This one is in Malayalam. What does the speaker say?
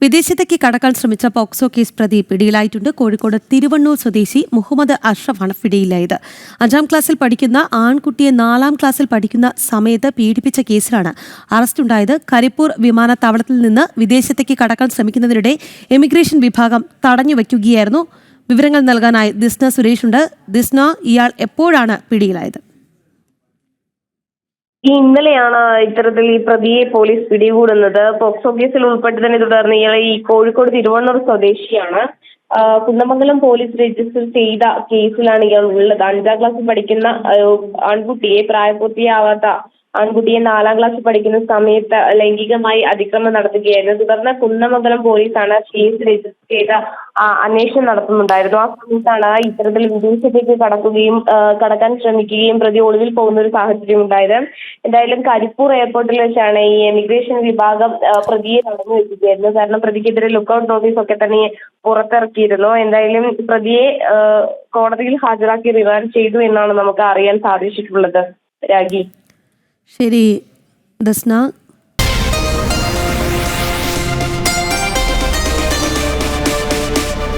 വിദേശത്തേക്ക് കടക്കാൻ ശ്രമിച്ച പോക്സോ കേസ് പ്രതി പിടിയിലായിട്ടുണ്ട്. കോഴിക്കോട് തിരുവണ്ണൂർ സ്വദേശി മുഹമ്മദ് അഷ്റഫാണ് പിടിയിലായത്. 5ാം ക്ലാസ്സിൽ പഠിക്കുന്ന ആൺകുട്ടിയെ 4ാം ക്ലാസ്സിൽ പഠിക്കുന്ന സമയത്ത് പീഡിപ്പിച്ച കേസിലാണ് അറസ്റ്റുണ്ടായത്. കരിപ്പൂർ വിമാനത്താവളത്തിൽ നിന്ന് വിദേശത്തേക്ക് കടക്കാൻ ശ്രമിക്കുന്നതിനിടെ എമിഗ്രേഷൻ വിഭാഗം തടഞ്ഞുവെക്കുകയായിരുന്നു. വിവരങ്ങൾ നൽകാനായി ദിസ്ന സുരേഷ് ഉണ്ട്. ദിസ്ന, ഇയാൾ എപ്പോഴാണ് പിടിയിലായത്? ഇന്നലെയാണ് ഇത്തരത്തിൽ ഈ പ്രതിയെ പോലീസ് പിടികൂടുന്നത്. പോക്സോ കേസിൽ ഉൾപ്പെട്ടതിനെ തുടർന്ന് ഇയാളെ ഈ കോഴിക്കോട് തിരുവണ്ണൂർ സ്വദേശിയാണ്. കുന്നമംഗലം പോലീസ് രജിസ്റ്റർ ചെയ്ത കേസിലാണ് ഇയാൾ ഉള്ളത്. 5ാം ക്ലാസ്സിൽ പഠിക്കുന്ന ആൺകുട്ടിയെ പ്രായപൂർത്തിയാവാത്ത ആൺകുട്ടിയെ 4ാം ക്ലാസ്സിൽ പഠിക്കുന്ന സമയത്ത് ലൈംഗികമായി അതിക്രമം നടത്തുകയായിരുന്നു. തുടർന്ന് കുന്നമംഗലം പോലീസാണ് കേസ് രജിസ്റ്റർ ചെയ്ത അന്വേഷണം നടത്തുന്നുണ്ടായിരുന്നു. ആ സമയത്താണ് ഇത്തരത്തിൽ വിദേശത്തേക്ക് കടക്കാൻ ശ്രമിക്കുകയും പ്രതി ഒളിവിൽ പോകുന്ന ഒരു സാഹചര്യം ഉണ്ടായത്. എന്തായാലും കരിപ്പൂർ എയർപോർട്ടിൽ വെച്ചാണ് ഈ എമിഗ്രേഷൻ വിഭാഗം പ്രതിയെ തടഞ്ഞു വെക്കുകയായിരുന്നു. കാരണം പ്രതിക്കെതിരെ ലുക്കൌട്ട് നോട്ടീസ് ഒക്കെ തന്നെ പുറത്തിറക്കിയിരുന്നു. എന്തായാലും പ്രതിയെ കോടതിയിൽ ഹാജരാക്കി റിമാൻഡ് ചെയ്തു എന്നാണ് നമുക്ക് അറിയാൻ സാധിച്ചിട്ടുള്ളത്. രാഗി. ശരി ദിസ്ന.